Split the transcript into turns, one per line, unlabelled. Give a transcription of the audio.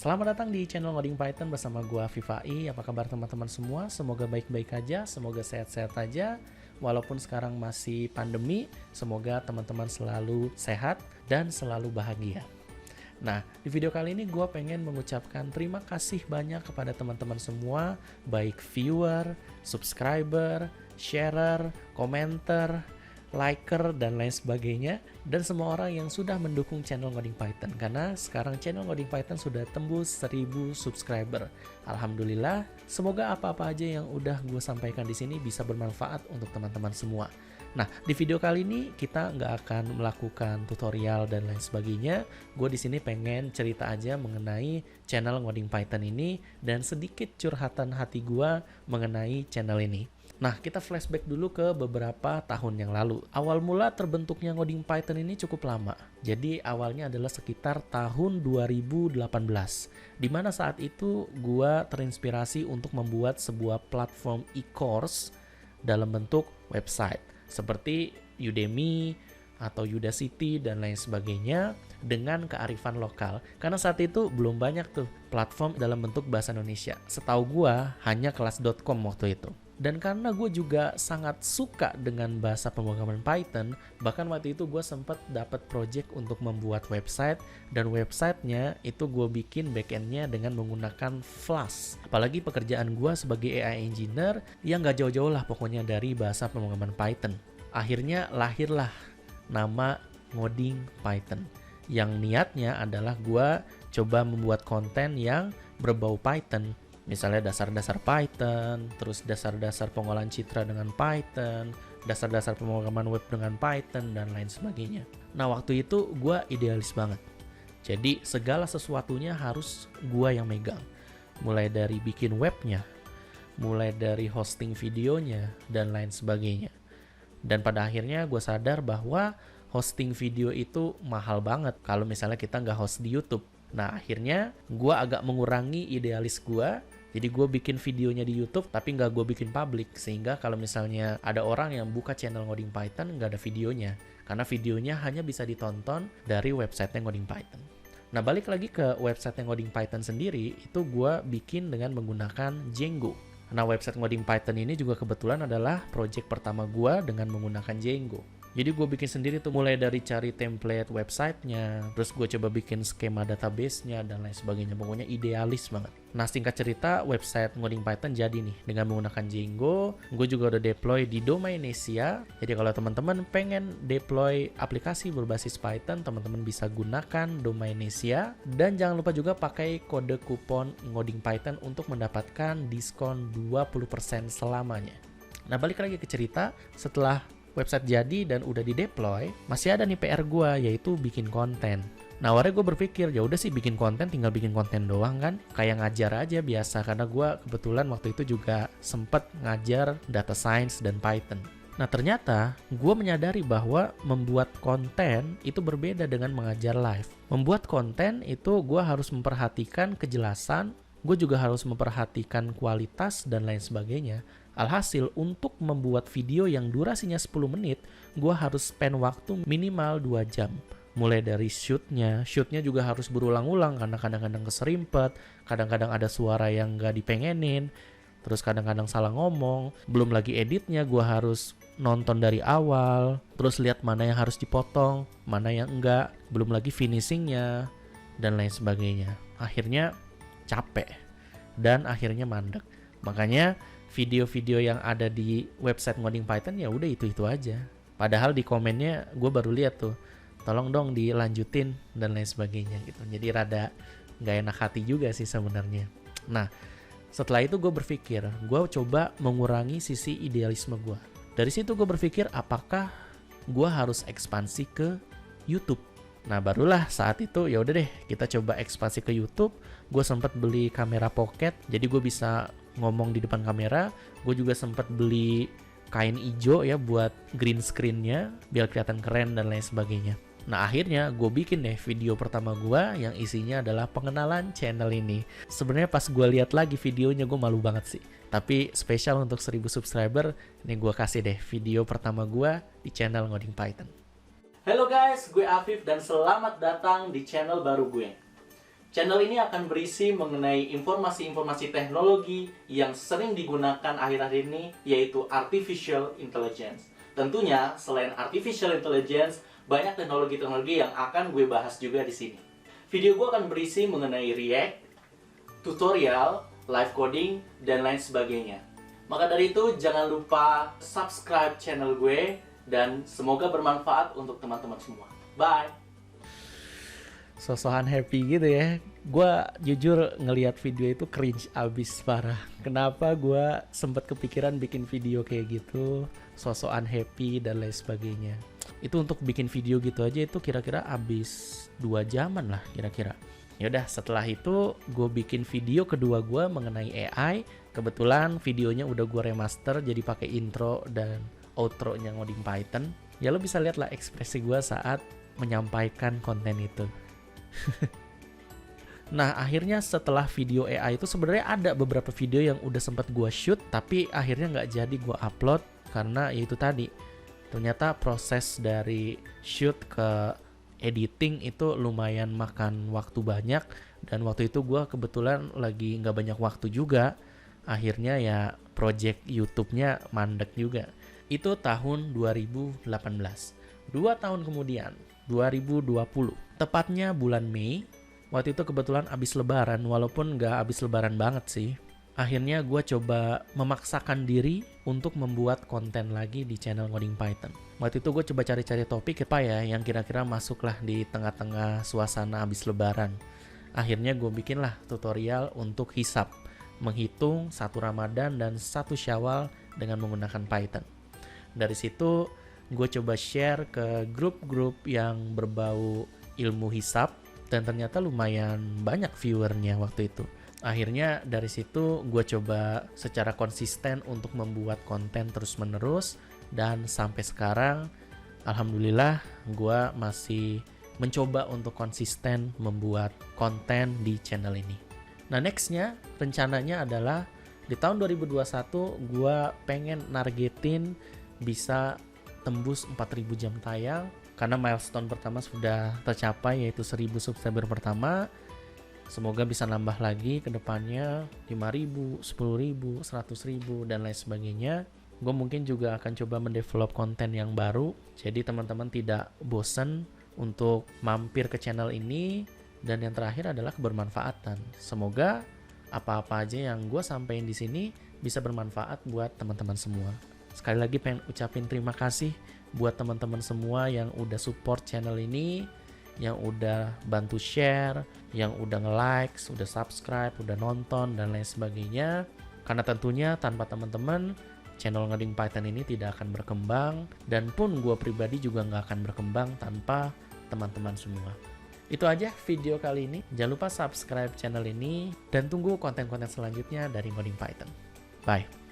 Selamat datang di channel Ngoding Python bersama gua Vivai. Apa kabar teman-teman semua? Semoga baik-baik aja, semoga sehat-sehat aja. Walaupun sekarang masih pandemi, semoga teman-teman selalu sehat dan selalu bahagia. Nah, di video kali ini gue pengen mengucapkan terima kasih banyak kepada teman-teman semua, baik viewer, subscriber, sharer, komenter, liker, dan lain sebagainya, dan semua orang yang sudah mendukung channel Ngoding Python, karena sekarang channel Ngoding Python sudah tembus 1000 subscriber. Alhamdulillah, semoga apa-apa aja yang udah gue sampaikan di sini bisa bermanfaat untuk teman-teman semua. Nah, di video kali ini kita nggak akan melakukan tutorial dan lain sebagainya. Gue di sini pengen cerita aja mengenai channel Ngoding Python ini dan sedikit curhatan hati gue mengenai channel ini. Nah, kita flashback dulu ke beberapa tahun yang lalu. Awal mula terbentuknya Ngoding Python ini cukup lama. Jadi awalnya adalah sekitar tahun 2018. Dimana saat itu gua terinspirasi untuk membuat sebuah platform e-course dalam bentuk website. Seperti Udemy atau Udacity dan lain sebagainya dengan kearifan lokal. Karena saat itu belum banyak tuh platform dalam bentuk bahasa Indonesia. Setahu gua hanya kelas.com waktu itu. Dan karena gue juga sangat suka dengan bahasa pemrograman Python, bahkan waktu itu gue sempat dapat project untuk membuat website, dan websitenya itu gue bikin backendnya dengan menggunakan Flask. Apalagi pekerjaan gue sebagai AI engineer yang gak jauh-jauh lah pokoknya dari bahasa pemrograman Python. Akhirnya lahirlah nama Ngoding Python, yang niatnya adalah gue coba membuat konten yang berbau Python. Misalnya dasar-dasar Python, terus dasar-dasar pengolahan citra dengan Python, dasar-dasar pemrograman web dengan Python, dan lain sebagainya. Nah, waktu itu gue idealis banget. Jadi segala sesuatunya harus gue yang megang. Mulai dari bikin webnya, mulai dari hosting videonya, dan lain sebagainya. Dan pada akhirnya gue sadar bahwa hosting video itu mahal banget kalau misalnya kita nggak host di YouTube. Nah, akhirnya gue agak mengurangi idealis gue. Jadi gue bikin videonya di YouTube tapi nggak gue bikin public, sehingga kalau misalnya ada orang yang buka channel Ngoding Python nggak ada videonya, karena videonya hanya bisa ditonton dari website Ngoding Python. Nah, balik lagi ke website Ngoding Python sendiri, itu gue bikin dengan menggunakan Django. Nah, website Ngoding Python ini juga kebetulan adalah project pertama gue dengan menggunakan Django. Jadi gue bikin sendiri tuh, mulai dari cari template websitenya, terus gue coba bikin skema database-nya, dan lain sebagainya. Pokoknya idealis banget. Nah, singkat cerita, website Ngoding Python jadi nih dengan menggunakan Django. Gue juga udah deploy di Domainesia. Jadi kalau teman-teman pengen deploy aplikasi berbasis Python, teman-teman bisa gunakan Domainesia. Dan jangan lupa juga pakai kode kupon Ngoding Python untuk mendapatkan diskon 20% selamanya. Nah, balik lagi ke cerita, setelah website jadi dan udah di-deploy, masih ada nih PR gue, yaitu bikin konten. Nah, awalnya gue berpikir, ya udah sih bikin konten, tinggal bikin konten doang kan, kayak ngajar aja biasa, karena gue kebetulan waktu itu juga sempet ngajar data science dan Python. Nah, ternyata gue menyadari bahwa membuat konten itu berbeda dengan mengajar live. Membuat konten itu gue harus memperhatikan kejelasan, gue juga harus memperhatikan kualitas dan lain sebagainya. Alhasil, untuk membuat video yang durasinya 10 menit, gue harus spend waktu minimal 2 jam. Mulai dari shootnya juga harus berulang-ulang karena kadang-kadang keserimpet, kadang-kadang ada suara yang gak dipengenin, terus kadang-kadang salah ngomong, belum lagi editnya gue harus nonton dari awal, terus lihat mana yang harus dipotong, mana yang enggak, belum lagi finishingnya, dan lain sebagainya. Akhirnya capek, dan akhirnya mandek. Makanya video-video yang ada di website Ngoding Python ya udah itu-itu aja. Padahal di komennya gue baru lihat tuh, tolong dong dilanjutin dan lain sebagainya gitu. Jadi rada gak enak hati juga sih sebenarnya. Nah, setelah itu gue berpikir, gue coba mengurangi sisi idealisme gue. Dari situ gue berpikir, apakah gue harus ekspansi ke YouTube? Nah, barulah saat itu ya udah deh kita coba ekspansi ke YouTube. Gue sempat beli kamera pocket, jadi gue bisa ngomong di depan kamera. Gue juga sempat beli kain hijau ya buat green screen-nya biar kelihatan keren dan lain sebagainya. Nah, akhirnya gue bikin deh video pertama gue yang isinya adalah pengenalan channel ini. Sebenarnya pas gue lihat lagi videonya gue malu banget sih. Tapi spesial untuk 1000 subscriber, ini gue kasih deh video pertama gue di channel Ngoding Python. Halo guys, gue Afif dan selamat datang di channel baru gue. Channel ini akan berisi mengenai informasi-informasi teknologi yang sering digunakan akhir-akhir ini, yaitu Artificial Intelligence. Tentunya, selain Artificial Intelligence, banyak teknologi-teknologi yang akan gue bahas juga di sini. Video gue akan berisi mengenai React, tutorial, live coding, dan lain sebagainya. Maka dari itu, jangan lupa subscribe channel gue, dan semoga bermanfaat untuk teman-teman semua. Bye! Sosokan happy gitu ya. Gue jujur ngelihat video itu cringe abis parah. Kenapa gue sempat kepikiran bikin video kayak gitu, sosokan happy dan lain sebagainya. Itu untuk bikin video gitu aja itu kira-kira abis 2 jaman lah kira-kira. Yaudah, setelah itu gue bikin video kedua gue mengenai AI. Kebetulan videonya udah gue remaster jadi pakai intro dan outro-nya ngoding Python. Ya lo bisa lihat lah ekspresi gue saat menyampaikan konten itu. Nah, akhirnya setelah video AI itu sebenarnya ada beberapa video yang udah sempat gue shoot, tapi akhirnya nggak jadi gue upload karena ya itu tadi. Ternyata proses dari shoot ke editing itu lumayan makan waktu banyak, dan waktu itu gue kebetulan lagi nggak banyak waktu juga. Akhirnya ya project YouTube-nya mandek juga. Itu tahun 2018. 2 tahun kemudian, 2020. Tepatnya bulan Mei, waktu itu kebetulan abis lebaran, walaupun nggak abis lebaran banget sih. Akhirnya gue coba memaksakan diri untuk membuat konten lagi di channel Ngoding Python. Waktu itu gue coba cari-cari topik apa ya yang kira-kira masuklah di tengah-tengah suasana abis lebaran. Akhirnya gue bikinlah tutorial untuk hisab, menghitung 1 Ramadan dan 1 Syawal dengan menggunakan Python. Dari situ gue coba share ke grup-grup yang berbau ilmu hisab, dan ternyata lumayan banyak viewernya waktu itu. Akhirnya dari situ gue coba secara konsisten untuk membuat konten terus-menerus, dan sampai sekarang alhamdulillah gue masih mencoba untuk konsisten membuat konten di channel ini. Nah, nextnya rencananya adalah di tahun 2021 gue pengen nargetin bisa tembus 4.000 jam tayang, karena milestone pertama sudah tercapai, yaitu 1.000 subscriber pertama. Semoga bisa nambah lagi ke depannya 5.000, 10.000, 100.000 dan lain sebagainya. Gue mungkin juga akan coba mendevelop konten yang baru, jadi teman-teman tidak bosan untuk mampir ke channel ini. Dan yang terakhir adalah kebermanfaatan. Semoga apa-apa aja yang gue sampaikan di sini bisa bermanfaat buat teman-teman semua. Sekali lagi pengen ucapin terima kasih buat teman-teman semua yang udah support channel ini, yang udah bantu share, yang udah nge-like, udah subscribe, udah nonton, dan lain sebagainya. Karena tentunya tanpa teman-teman, channel Ngoding Python ini tidak akan berkembang, dan pun gue pribadi juga nggak akan berkembang tanpa teman-teman semua. Itu aja video kali ini. Jangan lupa subscribe channel ini, dan tunggu konten-konten selanjutnya dari Ngoding Python. Bye!